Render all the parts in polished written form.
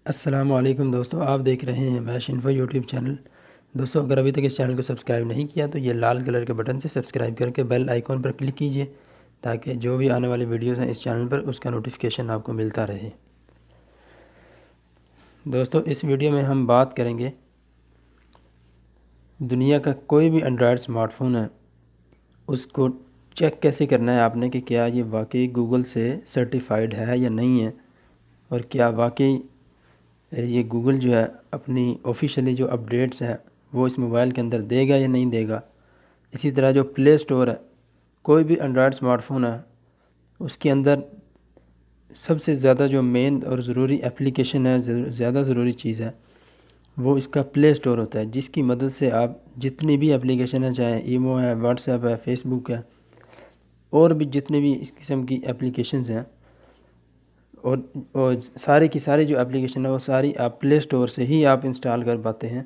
السلام علیکم دوستو، آپ دیکھ رہے ہیں میش انفو یوٹیوب چینل۔ دوستو اگر ابھی تک اس چینل کو سبسکرائب نہیں کیا تو یہ لال کلر کے بٹن سے سبسکرائب کر کے بیل آئیکن پر کلک کیجئے تاکہ جو بھی آنے والی ویڈیوز ہیں اس چینل پر اس کا نوٹیفیکیشن آپ کو ملتا رہے۔ دوستو اس ویڈیو میں ہم بات کریں گے دنیا کا کوئی بھی اینڈرائڈ سمارٹ فون ہے اس کو چیک کیسے کرنا ہے آپ نے کہ کیا یہ واقعی گوگل سے سرٹیفائیڈ ہے یا نہیں ہے، اور کیا واقعی یہ گوگل جو ہے اپنی آفیشیلی جو اپڈیٹس ہیں وہ اس موبائل کے اندر دے گا یا نہیں دے گا۔ اسی طرح جو پلے سٹور ہے، کوئی بھی اینڈرائڈ سمارٹ فون ہے اس کے اندر سب سے زیادہ جو مین اور ضروری اپلیکیشن ہے، زیادہ ضروری چیز ہے، وہ اس کا پلے سٹور ہوتا ہے، جس کی مدد سے آپ جتنی بھی اپلیکیشن ہیں، چاہے ایمو ہے، واٹس ایپ ہے، فیس بک ہے، اور بھی جتنے بھی اس قسم کی اپلیکیشنز ہیں، اور سارے کی ساری جو اپلیکیشن ہے وہ ساری آپ پلے سٹور سے ہی آپ انسٹال کر پاتے ہیں۔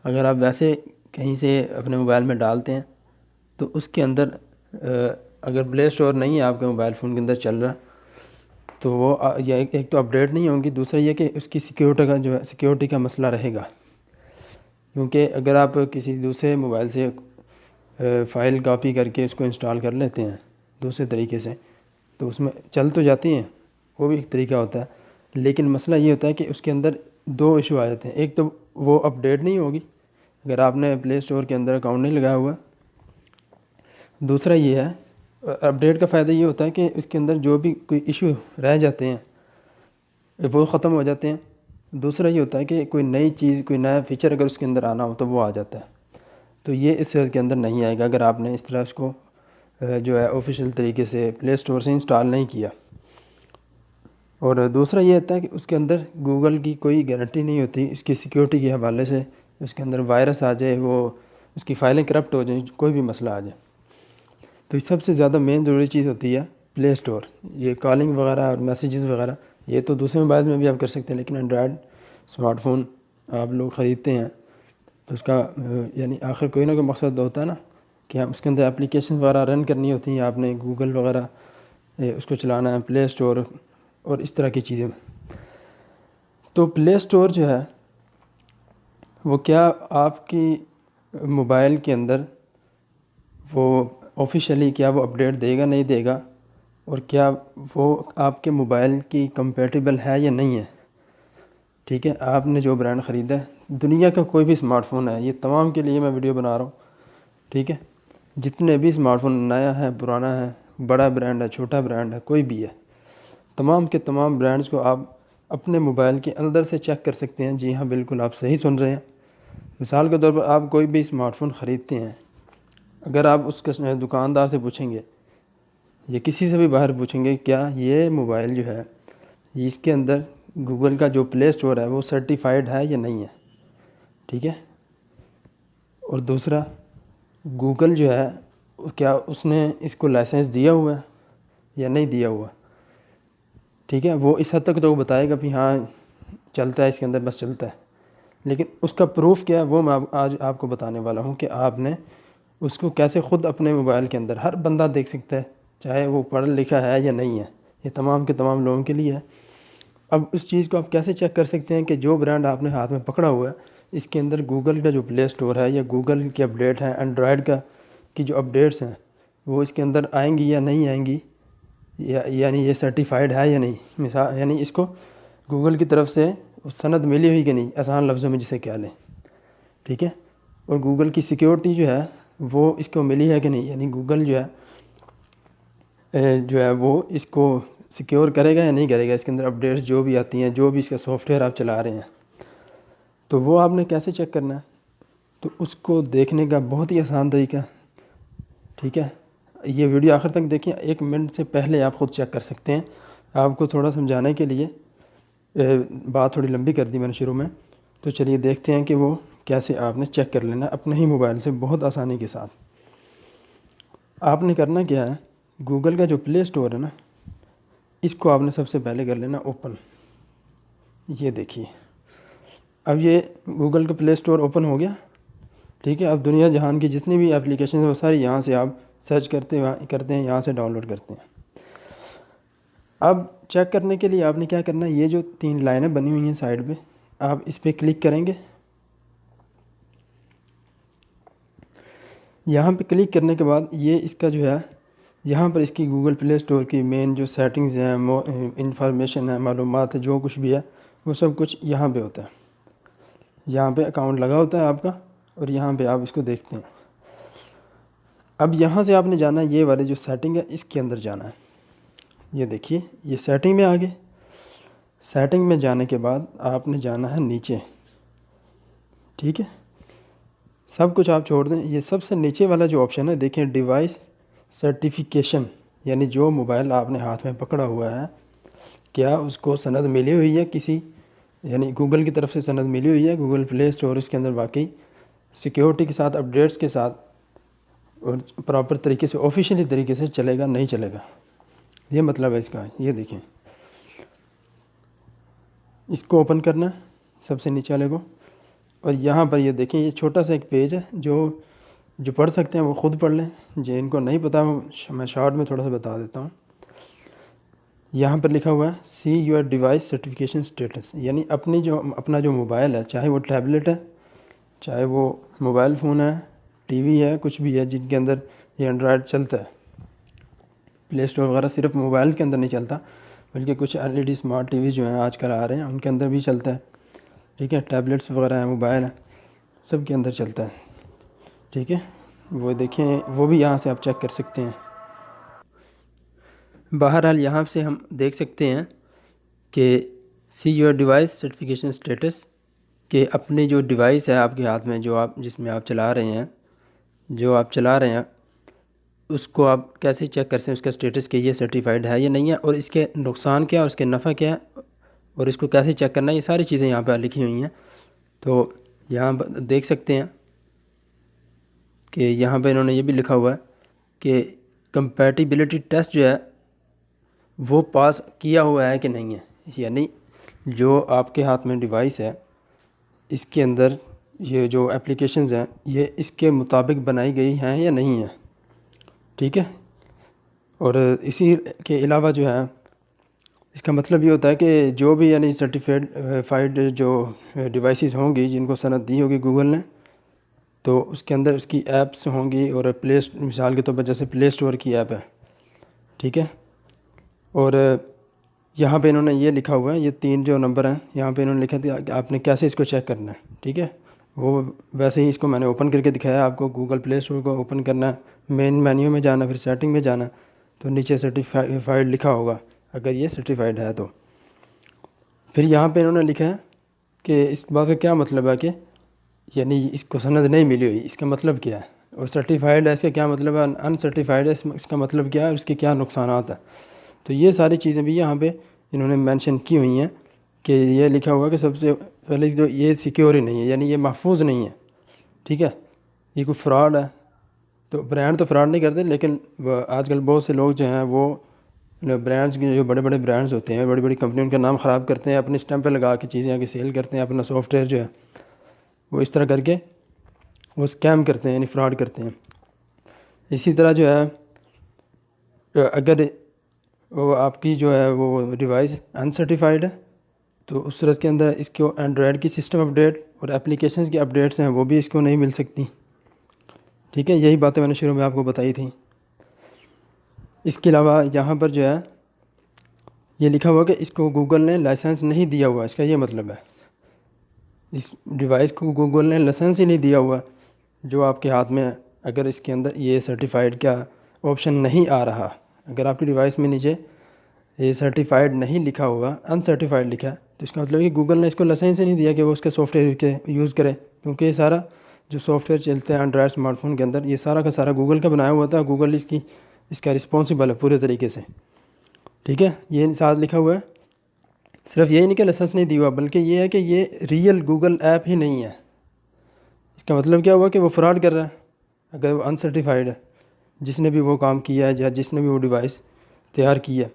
اگر آپ ویسے کہیں سے اپنے موبائل میں ڈالتے ہیں تو اس کے اندر اگر پلے سٹور نہیں ہے آپ کے موبائل فون کے اندر چل رہا تو وہ ایک تو اپڈیٹ نہیں ہوں گی، دوسرا یہ کہ اس کی سیکیورٹی کا مسئلہ رہے گا، کیونکہ اگر آپ کسی دوسرے موبائل سے فائل کاپی کر کے اس کو انسٹال کر لیتے ہیں دوسرے طریقے سے تو اس میں چل تو جاتی ہیں، وہ بھی ایک طریقہ ہوتا ہے، لیکن مسئلہ یہ ہوتا ہے کہ اس کے اندر دو ایشو آ جاتے ہیں۔ ایک تو وہ اپڈیٹ نہیں ہوگی اگر آپ نے پلے سٹور کے اندر اکاؤنٹ نہیں لگایا ہوا، دوسرا یہ ہے اپڈیٹ کا فائدہ یہ ہوتا ہے کہ اس کے اندر جو بھی کوئی ایشو رہ جاتے ہیں وہ ختم ہو جاتے ہیں۔ دوسرا یہ ہوتا ہے کہ کوئی نئی چیز، کوئی نیا فیچر اگر اس کے اندر آنا ہو تو وہ آ جاتا ہے، تو یہ اس کے اندر نہیں آئے گا اگر آپ نے اس طرح اس کو جو ہے آفیشیل طریقے سے پلے سٹور سے انسٹال نہیں کیا۔ اور دوسرا یہ ہوتا ہے کہ اس کے اندر گوگل کی کوئی گارنٹی نہیں ہوتی اس کی سیکیورٹی کے حوالے سے، اس کے اندر وائرس آ جائے، وہ اس کی فائلیں کرپٹ ہو جائیں، کوئی بھی مسئلہ آ جائے، تو سب سے زیادہ مین ضروری چیز ہوتی ہے پلے سٹور۔ یہ کالنگ وغیرہ اور میسیجز وغیرہ یہ تو دوسرے موبائل میں بھی آپ کر سکتے ہیں، لیکن اینڈرائڈ سمارٹ فون آپ لوگ خریدتے ہیں تو اس کا یعنی آخر کوئی نہ کوئی مقصد ہوتا ہے نا کہ اس کے اندر اپلیکیشن وغیرہ رن کرنی ہوتی ہیں، آپ نے گوگل وغیرہ اس کو چلانا ہے، پلے سٹور اور اس طرح کی چیزیں۔ تو پلے سٹور جو ہے وہ کیا آپ کی موبائل کے اندر وہ آفیشیلی کیا وہ اپڈیٹ دے گا نہیں دے گا، اور کیا وہ آپ کے موبائل کی کمپیٹیبل ہے یا نہیں ہے۔ ٹھیک ہے، آپ نے جو برانڈ خریدا ہے، دنیا کا کوئی بھی سمارٹ فون ہے، یہ تمام کے لیے میں ویڈیو بنا رہا ہوں، ٹھیک ہے، جتنے بھی سمارٹ فون نیا ہے، پرانا ہے، بڑا برانڈ ہے، چھوٹا برانڈ ہے، کوئی بھی ہے، تمام کے تمام برانڈز کو آپ اپنے موبائل کے اندر سے چیک کر سکتے ہیں۔ جی ہاں، بالکل آپ صحیح سن رہے ہیں۔ مثال کے طور پر آپ کوئی بھی سمارٹ فون خریدتے ہیں، اگر آپ اس کے دکاندار سے پوچھیں گے یا کسی سے بھی باہر پوچھیں گے کیا یہ موبائل جو ہے اس کے اندر گوگل کا جو پلے سٹور ہے وہ سرٹیفائیڈ ہے یا نہیں ہے، ٹھیک ہے، اور دوسرا گوگل جو ہے کیا اس نے اس کو لائسنس دیا ہوا ہے یا نہیں دیا ہوا، ٹھیک ہے، وہ اس حد تک تو بتائے گا بھی ہاں چلتا ہے اس کے اندر، بس چلتا ہے، لیکن اس کا پروف کیا ہے وہ میں آج آپ کو بتانے والا ہوں کہ آپ نے اس کو کیسے خود اپنے موبائل کے اندر ہر بندہ دیکھ سکتا ہے، چاہے وہ پڑھا لکھا ہے یا نہیں ہے، یہ تمام کے تمام لوگوں کے لیے ہے۔ اب اس چیز کو آپ کیسے چیک کر سکتے ہیں کہ جو برانڈ آپ نے ہاتھ میں پکڑا ہوا ہے اس کے اندر گوگل کا جو پلے سٹور ہے یا گوگل کی اپڈیٹ ہے، اینڈرائڈ کی جو اپڈیٹس ہیں وہ اس کے اندر آئیں گی یا نہیں آئیں گی، یعنی یہ سرٹیفائیڈ ہے یا نہیں، مثال یعنی اس کو گوگل کی طرف سے سند ملی ہوئی کہ نہیں، آسان لفظوں میں جسے کہہ لیں، ٹھیک ہے، اور گوگل کی سیکیورٹی جو ہے وہ اس کو ملی ہے کہ نہیں، یعنی گوگل جو ہے وہ اس کو سیکیور کرے گا یا نہیں کرے گا، اس کے اندر اپڈیٹس جو بھی آتی ہیں، جو بھی اس کا سافٹ ویئر آپ چلا رہے ہیں، تو وہ آپ نے کیسے چیک کرنا ہے، تو اس کو دیکھنے کا بہت ہی آسان طریقہ، ٹھیک ہے، یہ ویڈیو آخر تک دیکھیں، 1 منٹ سے پہلے آپ خود چیک کر سکتے ہیں۔ آپ کو تھوڑا سمجھانے کے لیے بات تھوڑی لمبی کر دی میں نے شروع میں، تو چلیے دیکھتے ہیں کہ وہ کیسے آپ نے چیک کر لینا اپنے ہی موبائل سے بہت آسانی کے ساتھ۔ آپ نے کرنا کیا ہے، گوگل کا جو پلے سٹور ہے نا اس کو آپ نے سب سے پہلے کر لینا اوپن۔ یہ دیکھیے اب یہ گوگل کا پلے سٹور اوپن ہو گیا، ٹھیک ہے، اب دنیا جہان کی جتنی بھی اپلیکیشن ہیں وہ ساری یہاں سے آپ سرچ کرتے ہیں، یہاں سے ڈاؤن لوڈ کرتے ہیں۔ اب چیک کرنے کے لیے آپ نے کیا کرنا ہے، یہ جو 3 لائنیں بنی ہوئی ہیں سائڈ پہ، آپ اس پہ کلک کریں گے۔ یہاں پہ کلک کرنے کے بعد یہ اس کا جو ہے، یہاں پر اس کی گوگل پلے اسٹور کی مین جو سیٹنگز ہیں، انفارمیشن ہے، معلومات ہے، جو کچھ بھی ہے وہ سب کچھ یہاں پہ ہوتا ہے۔ یہاں پہ اکاؤنٹ لگا ہوتا ہے آپ کا، اور یہاں پہ آپ اس کو دیکھتے ہیں۔ اب یہاں سے آپ نے جانا ہے، یہ والے جو سیٹنگ ہے اس کے اندر جانا ہے۔ یہ دیکھیے، یہ سیٹنگ میں آگے، سیٹنگ میں جانے کے بعد آپ نے جانا ہے نیچے، ٹھیک ہے۔ سب کچھ آپ چھوڑ دیں، یہ سب سے نیچے والا جو آپشن ہے دیکھیں، ڈیوائس سرٹیفیکیشن، یعنی جو موبائل آپ نے ہاتھ میں پکڑا ہوا ہے، کیا اس کو سند ملی ہوئی ہے کسی، یعنی گوگل کی طرف سے سند ملی ہوئی ہے، گوگل پلے اسٹور اس کے اندر واقعی سیکیورٹی کے ساتھ، اپڈیٹس کے ساتھ اور پراپر طریقے سے، آفیشیلی طریقے سے چلے گا نہیں چلے گا، یہ مطلب ہے اس کا۔ یہ دیکھیں، اس کو اوپن کرنا ہے سب سے نیچے والے کو، اور یہاں پر یہ دیکھیں، یہ چھوٹا سا ایک پیج ہے، جو پڑھ سکتے ہیں وہ خود پڑھ لیں، جن کو نہیں پتہ میں شارٹ میں تھوڑا سا بتا دیتا ہوں۔ یہاں پر لکھا ہوا ہے see your device certification status, یعنی اپنا جو موبائل ہے، چاہے وہ ٹیبلٹ ہے، چاہے وہ موبائل فون ہے، ٹی وی ہے، کچھ بھی ہے جن کے اندر یہ اینڈرائڈ چلتا ہے، پلے اسٹور وغیرہ صرف موبائل کے اندر نہیں چلتا، بلکہ کچھ LED اسمارٹ ٹی وی جو ہیں آج کل آ رہے ہیں ان کے اندر بھی چلتا ہے، ٹھیک ہے، ٹیبلٹس وغیرہ ہیں، موبائل ہیں، سب کے اندر چلتا ہے، ٹھیک ہے۔ وہ دیکھیں، وہ بھی یہاں سے آپ چیک کر سکتے ہیں۔ بہرحال یہاں سے ہم دیکھ سکتے ہیں کہ see your device certification status, کہ اپنی جو ڈیوائس ہے آپ کے ہاتھ میں، جس میں آپ چلا رہے ہیں، اس کو آپ کیسے چیک کر سکتے ہیں، اس کا اسٹیٹس کہ یہ سرٹیفائیڈ ہے یا نہیں ہے، اور اس کے نقصان کیا ہے اور اس کے نفع کیا ہے، اور اس کو کیسے چیک کرنا ہے، یہ ساری چیزیں یہاں پہ لکھی ہوئی ہیں۔ تو یہاں پر دیکھ سکتے ہیں کہ یہاں پہ انہوں نے یہ بھی لکھا ہوا ہے کہ کمپیٹیبلٹی ٹیسٹ جو ہے وہ پاس کیا ہوا ہے کہ نہیں ہے، یعنی جو آپ کے ہاتھ میں ڈیوائس ہے اس کے اندر یہ جو اپلیکیشنز ہیں یہ اس کے مطابق بنائی گئی ہیں یا نہیں ہیں، ٹھیک ہے۔ اور اسی کے علاوہ جو ہے، اس کا مطلب یہ ہوتا ہے کہ جو بھی یعنی سرٹیفائیڈ جو ڈیوائسز ہوں گی جن کو سند دی ہوگی گوگل نے، تو اس کے اندر اس کی ایپس ہوں گی، اور مثال کے طور پر جیسے پلے اسٹور کی ایپ ہے، ٹھیک ہے۔ اور یہاں پہ انہوں نے یہ لکھا ہوا ہے، یہ 3 جو نمبر ہیں یہاں پہ انہوں نے لکھا تھا کہ آپ نے کیسے اس کو چیک کرنا ہے، ٹھیک ہے۔ وہ ویسے ہی اس کو میں نے اوپن کر کے دکھایا، آپ کو گوگل پلے اسٹور کو اوپن کرنا ہے، مین مینیو میں جانا، پھر سیٹنگ میں جانا، تو نیچے سرٹیفائیڈ لکھا ہوگا اگر یہ سرٹیفائیڈ ہے تو۔ پھر یہاں پہ انہوں نے لکھا ہے کہ اس بات کا کیا مطلب ہے، کہ یعنی اس کو سند نہیں ملی ہوئی، اس کا مطلب کیا ہے، اور سرٹیفائیڈ ہے اس کا کیا مطلب ہے، ان سرٹیفائیڈ ہے اس کا مطلب کیا ہے، اس کے کیا نقصانات ہیں۔ تو یہ ساری چیزیں بھی یہاں پہ انہوں نے مینشن کی ہوئی ہیں، کہ یہ لکھا ہوا کہ سب سے پہلے تو یہ سیکیور ہی نہیں ہے، یعنی یہ محفوظ نہیں ہے، ٹھیک ہے، یہ کوئی فراڈ ہے۔ تو برانڈ تو فراڈ نہیں کرتے، لیکن آج کل بہت سے لوگ جو ہیں وہ برانڈز کے، جو بڑے بڑے برانڈز ہوتے ہیں، بڑی بڑی کمپنی، ان کا نام خراب کرتے ہیں، اپنے اسٹمپ پہ لگا کے چیزیں آگے سیل کرتے ہیں، اپنا سافٹ ویئر جو ہے وہ اس طرح کر کے وہ اسکیم کرتے ہیں، یعنی فراڈ کرتے ہیں۔ اسی طرح جو ہے، اگر وہ آپ کی جو ہے وہ ڈیوائس انسرٹیفائیڈ ہے تو اس صورت کے اندر اس کو اینڈرائڈ کی سسٹم اپڈیٹ اور اپلیکیشنز کی اپڈیٹس ہیں وہ بھی اس کو نہیں مل سکتی، ٹھیک ہے۔ یہی باتیں میں نے شروع میں آپ کو بتائی تھیں۔ اس کے علاوہ یہاں پر جو ہے یہ لکھا ہوا کہ اس کو گوگل نے لائسنس نہیں دیا ہوا، اس کا یہ مطلب ہے اس ڈیوائس کو گوگل نے لائسنس ہی نہیں دیا ہوا جو آپ کے ہاتھ میں ہے۔ اگر اس کے اندر یہ سرٹیفائیڈ کا آپشن نہیں آ رہا، اگر آپ کی ڈیوائس میں نیچے یہ سرٹیفائیڈ نہیں لکھا ہوا، انسرٹیفائیڈ لکھا ہے، تو اس کا مطلب ہے کہ گوگل نے اس کو لائسنس ہی نہیں دیا کہ وہ اس کے سافٹ ویئر کے یوز کرے، کیونکہ یہ سارا جو سافٹ ویئر چلتے ہیں اینڈرائڈ اسمارٹ فون کے اندر، یہ سارا کا سارا گوگل کا بنایا ہوا تھا، گوگل اس کا رسپانسبل ہے پورے طریقے سے، ٹھیک ہے۔ یہ ساتھ لکھا ہوا ہے، صرف یہی نہیں کہ لائسنس نہیں دیا ہوا، بلکہ یہ ہے کہ یہ ریئل گوگل ایپ ہی نہیں ہے۔ اس کا مطلب کیا ہوا کہ وہ فراڈ کر رہا ہے اگر وہ انسرٹیفائیڈ ہے، جس نے بھی وہ کام کیا ہے یا جس نے بھی وہ ڈیوائس تیار کی ہے۔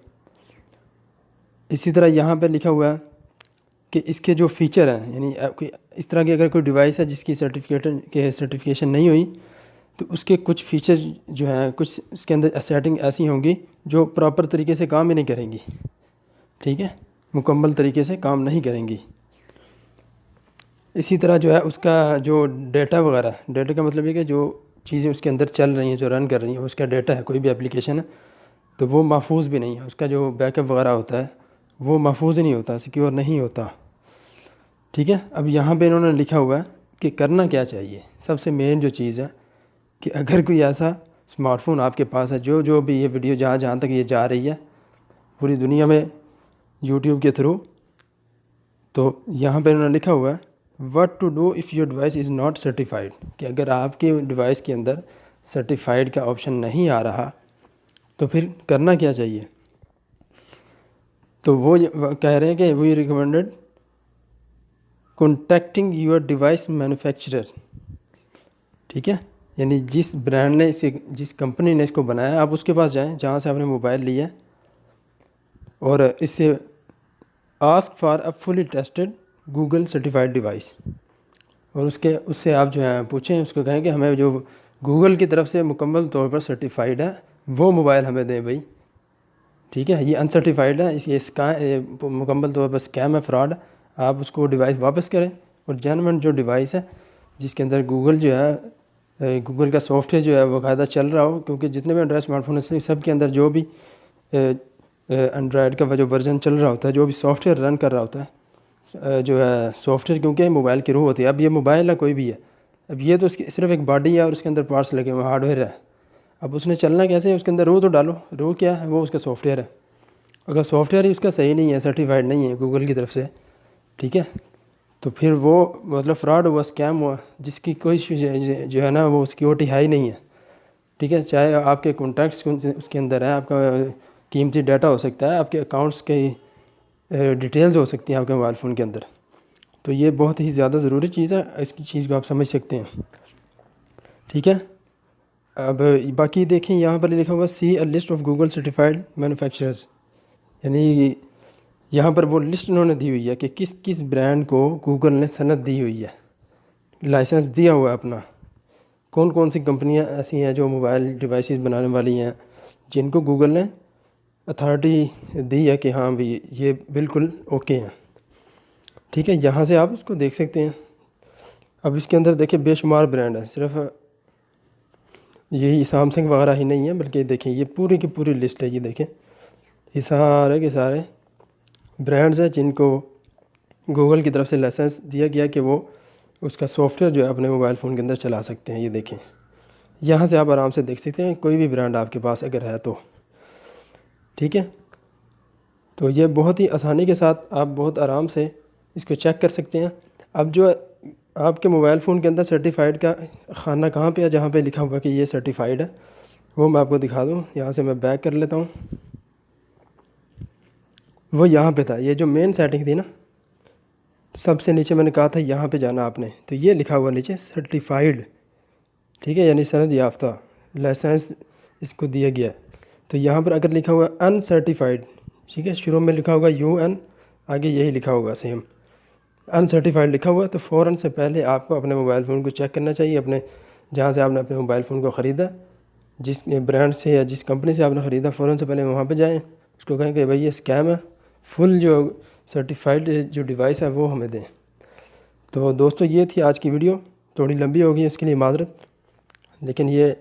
اسی طرح یہاں پہ لکھا ہوا ہے کہ اس کے جو فیچر ہیں، یعنی اس طرح کی اگر کوئی ڈیوائس ہے جس کی سرٹیفکیشن نہیں ہوئی، تو اس کے کچھ فیچر جو ہیں، کچھ اس کے اندر سیٹنگ ایسی ہوں گی جو پراپر طریقے سے کام ہی نہیں کریں گی، ٹھیک ہے، مکمل طریقے سے کام نہیں کریں گی۔ اسی طرح جو ہے اس کا جو ڈیٹا وغیرہ، ڈیٹا کا مطلب یہ کہ جو چیزیں اس کے اندر چل رہی ہیں، جو رن کر رہی ہیں، اس کا ڈیٹا ہے، کوئی بھی اپلیکیشن ہے تو وہ محفوظ بھی نہیں ہے، اس کا جو بیک اپ وغیرہ ہوتا ہے وہ محفوظ ہی نہیں ہوتا، سیکیور نہیں ہوتا۔ ٹھیک ہے، اب یہاں پہ انہوں نے لکھا ہوا ہے کہ کرنا کیا چاہیے۔ سب سے مین جو چیز ہے کہ اگر کوئی ایسا اسمارٹ فون آپ کے پاس ہے، جو بھی یہ ویڈیو جہاں تک یہ جا رہی ہے پوری دنیا میں یوٹیوب کے تھرو، تو یہاں پہ انہوں نے لکھا ہوا ہے what to do if your device is not certified, کہ اگر آپ کے ڈیوائس کے اندر سرٹیفائڈ کا آپشن نہیں آ رہا تو پھر کرنا کیا چاہیے۔ تو وہ کہہ رہے ہیں کہ we recommended contacting your device manufacturer, ٹھیک ہے، یعنی جس برانڈ نے جس کمپنی نے اس کو بنایا، آپ اس کے پاس جائیں جہاں سے آپ نے موبائل لیا، اور اس سے ask for a fully tested Google certified device, اور اس سے آپ جو ہے پوچھیں، اس کو کہیں کہ ہمیں جو گوگل کی طرف سے مکمل طور پر سرٹیفائڈ ہے وہ موبائل ہمیں دیں بھائی، ٹھیک ہے، یہ انسرٹیفائڈ ہے، یہ مکمل طور پر اسکیم ہے، فراڈ، آپ اس کو ڈیوائس واپس کریں، اور جینوین جو ڈیوائس ہے جس کے اندر گوگل جو ہے، گوگل کا سافٹ ویئر جو ہے وہ باقاعدہ چل رہا ہو، کیونکہ جتنے بھی اینڈرائڈ اسمارٹ فون ہیں سب کے اندر جو بھی اینڈرائڈ کا جو ورژن چل رہا ہوتا ہے، جو بھی سافٹ ویئر رن کر رہا ہوتا ہے، جو ہے سافٹ ویئر کیونکہ موبائل کی روح ہوتی ہے۔ اب یہ موبائل ہے کوئی بھی ہے، اب یہ تو اس کی صرف ایک باڈی ہے اور اس کے اندر پارٹس لگے ہوئے ہارڈ ویئر ہے، اب اس نے چلنا کیسے ہے، اس کے اندر روح تو ڈالو، روح کیا ہے، وہ اس کا سافٹ ویئر ہے، اگر سافٹ ویئر ہی اس کا صحیح نہیں ہے، سرٹیفائڈ نہیں ہے گوگل کی طرف سے، ٹھیک ہے، تو پھر وہ مطلب فراڈ ہوا، اسکیم ہوا، جس کی کوئی جو ہے نا وہ سیکیورٹی ہے ہی نہیں ہے، ٹھیک ہے، چاہے آپ کے کانٹیکٹس اس کے اندر ہے، آپ کا قیمتی ڈیٹا ہو سکتا ہے، آپ کے اکاؤنٹس کی ڈیٹیلز ہو سکتی ہیں آپ کے موبائل فون کے اندر، تو یہ بہت ہی زیادہ ضروری چیز ہے، اس کی چیز کو آپ سمجھ سکتے ہیں، ٹھیک ہے۔ اب باقی دیکھیں یہاں پر لکھا ہوا see a list of Google certified manufacturers, یعنی یہاں پر وہ لسٹ انہوں نے دی ہوئی ہے کہ کس کس برانڈ کو گوگل نے سند دی ہوئی ہے، لائسنس دیا ہوا ہے اپنا، کون کون سی کمپنیاں ایسی ہیں جو موبائل ڈیوائسز بنانے والی ہیں جن کو گوگل نے اتھارٹی دی ہے کہ ہاں بھی یہ بالکل اوکے ہیں، ٹھیک ہے، یہاں سے آپ اس کو دیکھ سکتے ہیں۔ اب اس کے اندر دیکھیں بے شمار برانڈ ہے، صرف یہی سامسنگ وغیرہ ہی نہیں ہے، بلکہ دیکھیں یہ پوری کی پوری لسٹ ہے، یہ دیکھیں یہ سارے کے سارے برانڈز ہیں جن کو گوگل کی طرف سے لائسنس دیا گیا کہ وہ اس کا سافٹ ویئر جو ہے اپنے موبائل فون کے اندر چلا سکتے ہیں، یہ دیکھیں یہاں سے آپ آرام سے دیکھ سکتے ہیں، کوئی بھی برانڈ آپ کے پاس اگر ہے تو، ٹھیک ہے، تو یہ بہت ہی آسانی کے ساتھ آپ بہت آرام سے اس کو چیک کر سکتے ہیں۔ اب جو آپ کے موبائل فون کے اندر سرٹیفائڈ کا خانہ کہاں پہ ہے، جہاں پہ لکھا ہوا کہ یہ سرٹیفائڈ ہے، وہ میں آپ کو دکھا دوں، یہاں سے میں بیک کر لیتا ہوں، وہ یہاں پہ تھا، یہ جو مین سیٹنگ تھی نا، سب سے نیچے میں نے کہا تھا یہاں پہ جانا آپ نے، تو یہ لکھا ہوا نیچے سرٹیفائڈ، ٹھیک ہے، یعنی سند یافتہ، لائسنس اس کو دیا گیا ہے، تو یہاں پر اگر لکھا ہوا انسرٹیفائڈ، ٹھیک ہے، شروع میں لکھا ہوگا UN، آگے یہی لکھا ہوگا سیم انسرٹیفائڈ لکھا ہوا، تو فوراً سے پہلے آپ کو اپنے موبائل فون کو چیک کرنا چاہیے، اپنے جہاں سے آپ نے اپنے موبائل فون کو خریدا، جس برانڈ سے یا جس کمپنی سے آپ نے خریدا، فوراً سے پہلے وہاں پہ جائیں، اس کو کہیں کہ بھائی یہ اسکیم ہے، فل جو سرٹیفائڈ جو ڈیوائس ہے وہ ہمیں دیں۔ تو دوستو یہ تھی آج کی ویڈیو، تھوڑی لمبی ہوگی، اس کے لیے معذرت، لیکن یہ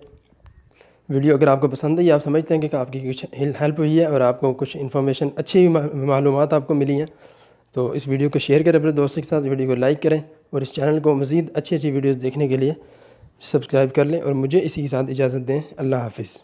ویڈیو اگر آپ کو پسند ہے، آپ سمجھتے ہیں کہ آپ کی کچھ ہیلپ ہوئی ہے اور آپ کو کچھ انفارمیشن اچھی معلومات آپ کو ملی ہیں، تو اس ویڈیو کو شیئر کریں اپنے دوستوں کے ساتھ، ویڈیو کو لائک کریں، اور اس چینل کو مزید اچھی ویڈیوز دیکھنے کے لیے سبسکرائب کر لیں، اور مجھے اسی کے ساتھ اجازت دیں۔ اللہ حافظ۔